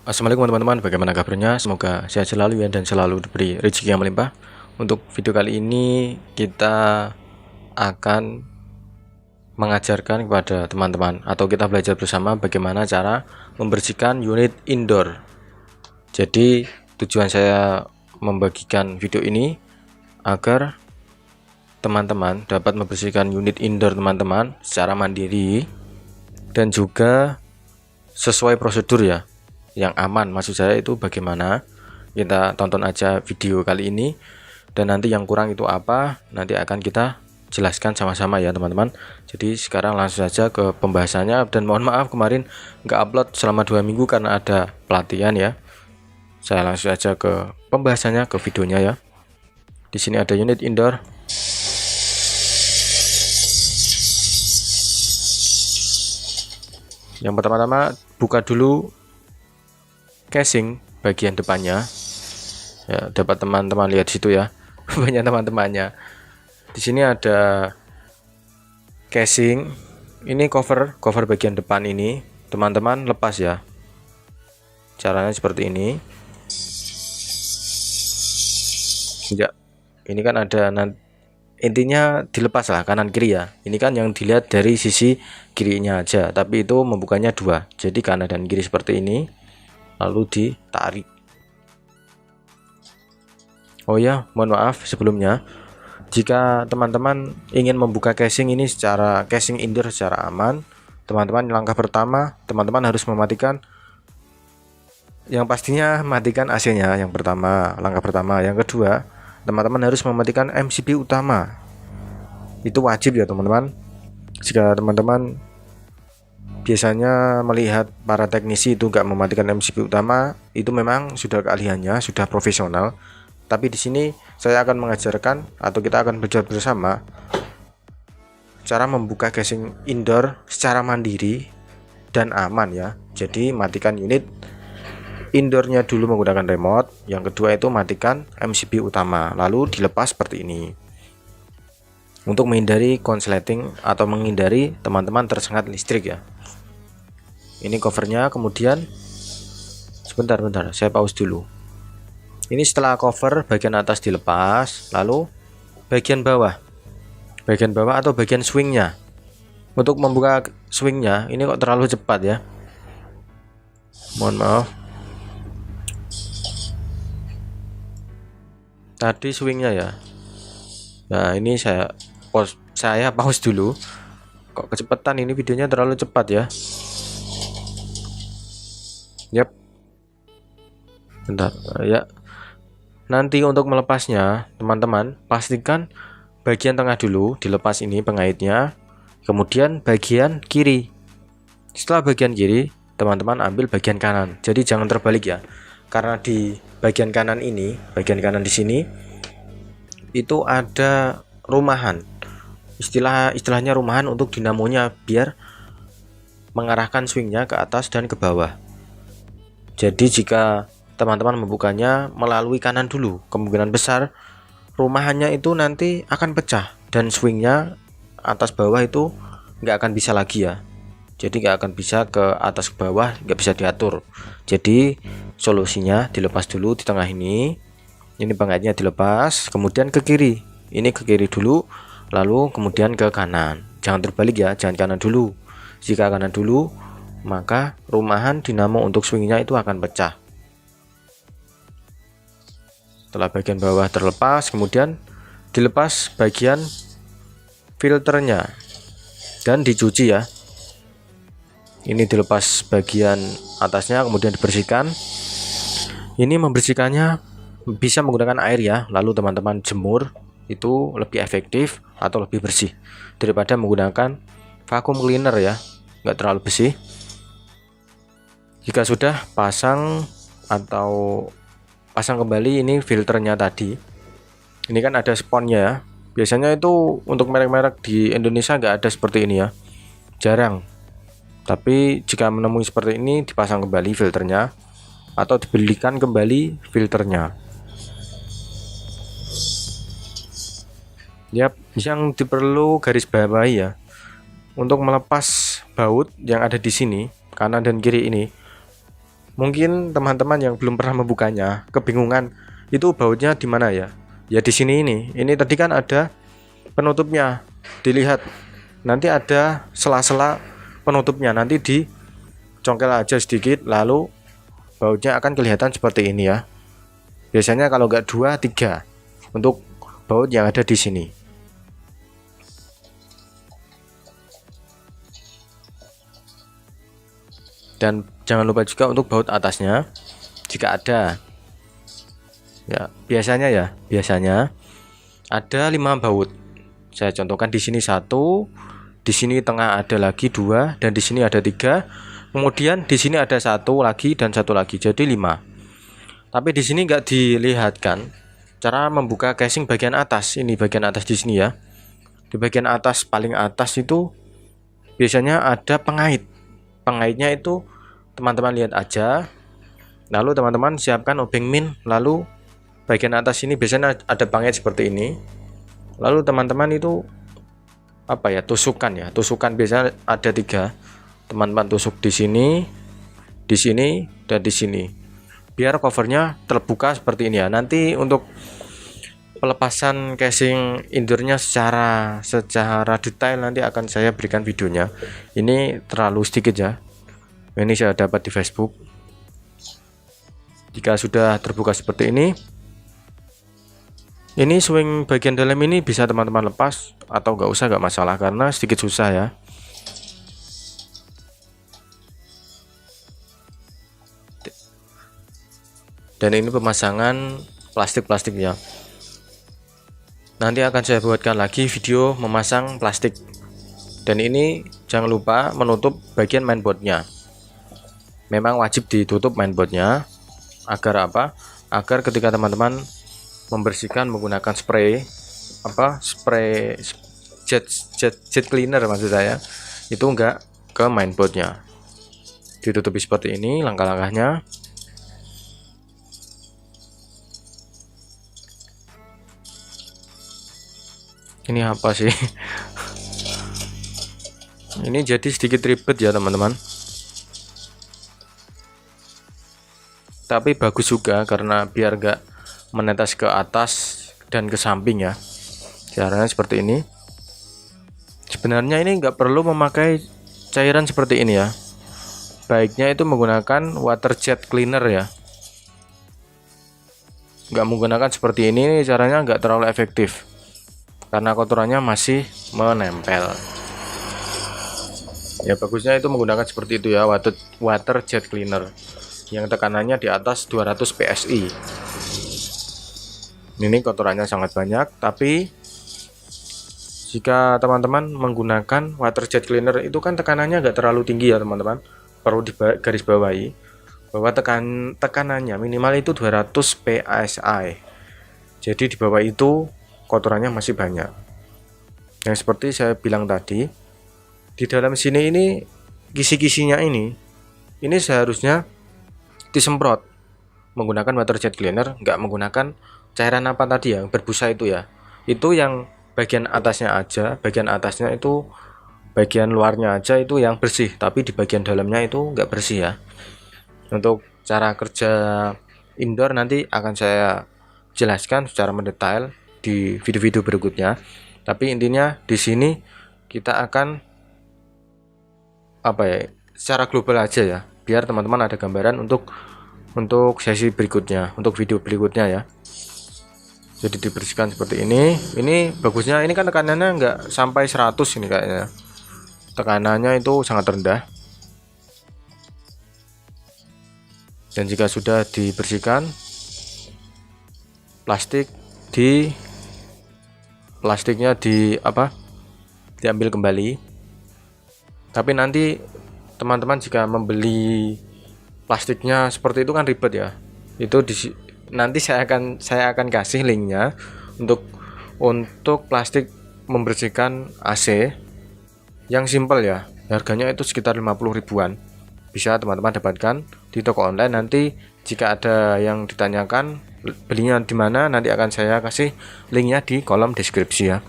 Assalamualaikum teman-teman, bagaimana kabarnya? Semoga sehat selalu ya dan selalu diberi rezeki yang melimpah. Untuk video kali ini kita akan mengajarkan kepada teman-teman atau kita belajar bersama bagaimana cara membersihkan unit indoor. Jadi tujuan saya membagikan video ini agar teman-teman dapat membersihkan unit indoor teman-teman secara mandiri dan juga sesuai prosedur ya, yang aman. Maksud saya itu bagaimana, kita tonton aja video kali ini, dan nanti yang kurang itu apa nanti akan kita jelaskan sama-sama ya teman-teman. Jadi sekarang langsung saja ke pembahasannya, dan mohon maaf kemarin nggak upload selama 2 minggu karena ada pelatihan ya. Saya langsung saja ke pembahasannya, ke videonya ya. Di sini ada unit indoor. Yang pertama-tama buka dulu casing bagian depannya ya, dapat teman-teman lihat situ ya. Banyak teman-temannya. Di sini ada casing, ini cover bagian depan ini teman-teman lepas ya. Caranya seperti ini ya. Ini kan ada, intinya dilepas lah kanan kiri ya. Ini kan yang dilihat dari sisi kirinya aja, tapi itu membukanya dua, jadi kanan dan kiri seperti ini, lalu ditarik. Oh ya, mohon maaf sebelumnya, jika teman-teman ingin membuka casing ini secara casing indoor secara aman, teman-teman langkah pertama teman-teman harus mematikan, yang pastinya matikan AC-nya yang pertama, langkah pertama. Yang kedua, teman-teman harus mematikan MCB utama, itu wajib ya teman-teman. Jika teman-teman biasanya melihat para teknisi itu nggak mematikan MCB utama, itu memang sudah keahliannya, sudah profesional. Tapi di sini saya akan mengajarkan atau kita akan belajar bersama cara membuka casing indoor secara mandiri dan aman ya. Jadi matikan unit indoornya dulu menggunakan remote, yang kedua itu matikan MCB utama, lalu dilepas seperti ini untuk menghindari konsleting atau menghindari teman-teman tersengat listrik ya. Ini covernya, kemudian sebentar saya pause dulu. Ini setelah cover bagian atas dilepas, lalu bagian bawah atau bagian swingnya. Untuk membuka swingnya ini kok terlalu cepat ya, mohon maaf. Tadi swingnya ya. Nah ini saya pause dulu. Kok kecepatan ini, videonya terlalu cepat ya. Yap. Bentar ya. Nanti untuk melepasnya teman-teman pastikan bagian tengah dulu dilepas, ini pengaitnya. Kemudian bagian kiri. Setelah bagian kiri, teman-teman ambil bagian kanan. Jadi jangan terbalik ya. Karena di bagian kanan ini, bagian kanan di sini itu ada rumahan. Istilahnya rumahan untuk dinamonya biar mengarahkan swingnya ke atas dan ke bawah. Jadi jika teman-teman membukanya melalui kanan dulu, kemungkinan besar rumahannya itu nanti akan pecah dan swingnya atas bawah itu nggak akan bisa lagi ya. Jadi nggak akan bisa ke atas ke bawah, nggak bisa diatur. Jadi solusinya dilepas dulu di tengah ini pengaitnya dilepas, kemudian ke kiri, ini ke kiri dulu, lalu kemudian ke kanan. Jangan terbalik ya, jangan kanan dulu. Jika kanan dulu, maka rumahan dinamo untuk swingnya itu akan pecah. Setelah bagian bawah terlepas, kemudian dilepas bagian filternya dan dicuci ya. Ini dilepas bagian atasnya, kemudian dibersihkan. Ini membersihkannya bisa menggunakan air ya, lalu teman-teman jemur, itu lebih efektif atau lebih bersih daripada menggunakan vacuum cleaner ya, nggak terlalu bersih. Jika sudah pasang kembali ini filternya tadi, ini kan ada sponnya ya. Biasanya itu untuk merek-merek di Indonesia nggak ada seperti ini ya, jarang. Tapi jika menemui seperti ini, dipasang kembali filternya atau dibelikan kembali filternya. Yap, yang diperlu garis bawahi ya, untuk melepas baut yang ada di sini kanan dan kiri ini, Mungkin teman-teman yang belum pernah membukanya kebingungan itu bautnya di mana ya. Ya di sini ini tadi kan ada penutupnya. Dilihat nanti ada sela-sela penutupnya, nanti dicongkel aja sedikit lalu bautnya akan kelihatan seperti ini ya. Biasanya kalau nggak 2, 3 untuk baut yang ada di sini. Dan jangan lupa juga untuk baut atasnya jika ada. Ya, biasanya ada 5 baut. Saya contohkan di sini 1, di sini tengah ada lagi 2, dan di sini ada 3. Kemudian di sini ada 1 lagi dan 1 lagi, jadi 5. Tapi di sini nggak dilihatkan cara membuka casing bagian atas. Ini bagian atas di sini ya. Di bagian atas paling atas itu biasanya ada pengait. Pengaitnya itu teman-teman lihat aja. Lalu teman-teman siapkan obeng min. Lalu bagian atas ini biasanya ada pengait seperti ini. Lalu teman-teman itu apa ya, tusukan biasanya ada 3. Teman-teman tusuk di sini, dan di sini. Biar covernya terbuka seperti ini ya. Nanti untuk pelepasan casing indoornya secara detail nanti akan saya berikan videonya. Ini terlalu sedikit ya. Ini saya dapat di Facebook. Jika sudah terbuka seperti ini swing bagian dalam ini bisa teman-teman lepas atau nggak usah, nggak masalah karena sedikit susah ya. Dan ini pemasangan plastik ya. Nanti akan saya buatkan lagi video memasang plastik. Dan ini jangan lupa menutup bagian mainboardnya. Memang wajib ditutup mainboardnya. Agar apa? Agar ketika teman-teman membersihkan menggunakan spray jet cleaner maksud saya, itu enggak ke mainboardnya. Ditutupi seperti ini langkah-langkahnya. Ini apa sih? Ini jadi sedikit ribet ya teman-teman. Tapi bagus juga karena biar gak menetes ke atas dan ke samping ya. Caranya seperti ini. Sebenarnya ini nggak perlu memakai cairan seperti ini ya. Baiknya itu menggunakan water jet cleaner ya. Nggak menggunakan seperti ini caranya nggak terlalu efektif karena kotorannya masih menempel. Ya bagusnya itu menggunakan seperti itu ya, water jet cleaner yang tekanannya di atas 200 PSI. Ini kotorannya sangat banyak, tapi jika teman-teman menggunakan water jet cleaner itu kan tekanannya nggak terlalu tinggi ya teman-teman. Perlu digaris bawahi bahwa tekanannya minimal itu 200 PSI. Jadi di bawah itu kotorannya masih banyak. Yang seperti saya bilang tadi, di dalam sini ini kisi-kisinya ini seharusnya disemprot menggunakan water jet cleaner, nggak menggunakan cairan apa tadi yang berbusa itu ya. Itu yang bagian atasnya aja, bagian atasnya itu, bagian luarnya aja itu yang bersih, tapi di bagian dalamnya itu nggak bersih ya. Untuk cara kerja indoor nanti akan saya jelaskan secara mendetail di video-video berikutnya. Tapi intinya di sini kita akan secara global aja ya, biar teman-teman ada gambaran untuk sesi berikutnya, untuk video berikutnya ya. Jadi dibersihkan seperti ini. Ini bagusnya ini kan tekanannya nggak sampai 100 ini kayaknya. Tekanannya itu sangat rendah. Dan jika sudah dibersihkan, plastiknya diambil kembali. Tapi nanti teman-teman jika membeli plastiknya seperti itu kan ribet ya. Itu nanti saya akan kasih linknya untuk plastik membersihkan AC yang simple ya. Harganya itu sekitar 50 ribuan. Bisa teman-teman dapatkan di toko online. Nanti jika ada yang ditanyakan belinya di mana, nanti akan saya kasih linknya di kolom deskripsi ya.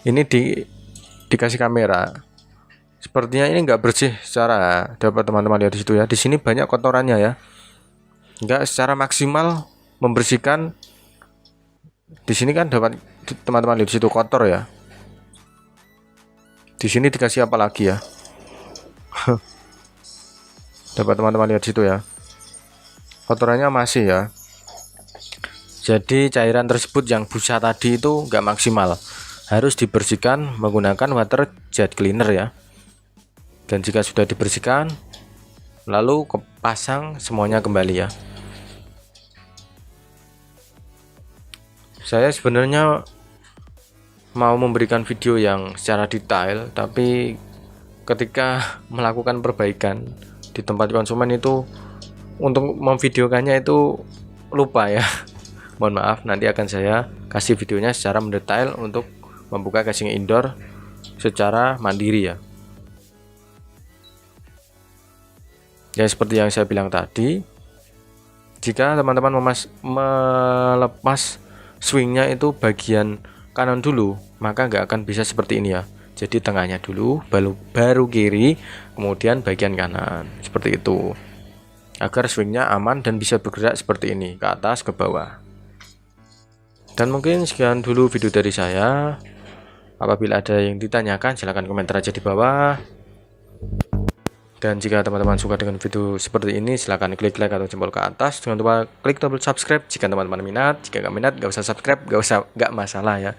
Ini dikasih kamera. Sepertinya ini nggak bersih secara, dapat teman-teman lihat di situ ya. Di sini banyak kotorannya ya. Nggak secara maksimal membersihkan. Di sini kan dapat teman-teman lihat di situ kotor ya. Di sini dikasih apa lagi ya? Dapat teman-teman lihat di situ ya. Kotorannya masih ya. Jadi cairan tersebut yang busa tadi itu nggak maksimal, harus dibersihkan menggunakan water jet cleaner ya. Dan jika sudah dibersihkan, lalu pasang semuanya kembali ya. Saya sebenarnya mau memberikan video yang secara detail, tapi ketika melakukan perbaikan di tempat konsumen itu untuk memvideokannya itu lupa ya. Mohon maaf, nanti akan saya kasih videonya secara mendetail untuk membuka casing indoor secara mandiri ya. Ya seperti yang saya bilang tadi, jika teman-teman melepas swingnya itu bagian kanan dulu, maka nggak akan bisa seperti ini ya. Jadi tengahnya dulu, baru kiri, kemudian bagian kanan, seperti itu, agar swingnya aman dan bisa bergerak seperti ini, ke atas ke bawah. Dan mungkin sekian dulu video dari saya. Apabila ada yang ditanyakan, silahkan komentar aja di bawah. Dan jika teman-teman suka dengan video seperti ini, silahkan klik like atau jempol ke atas. Jangan lupa klik tombol subscribe jika teman-teman minat. Jika nggak minat, nggak usah subscribe, nggak masalah ya.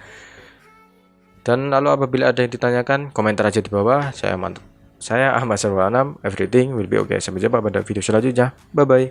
Dan lalu apabila ada yang ditanyakan, komentar aja di bawah. Saya Ahmad Sarwanam. Everything will be okay. Sampai jumpa pada video selanjutnya. Bye bye.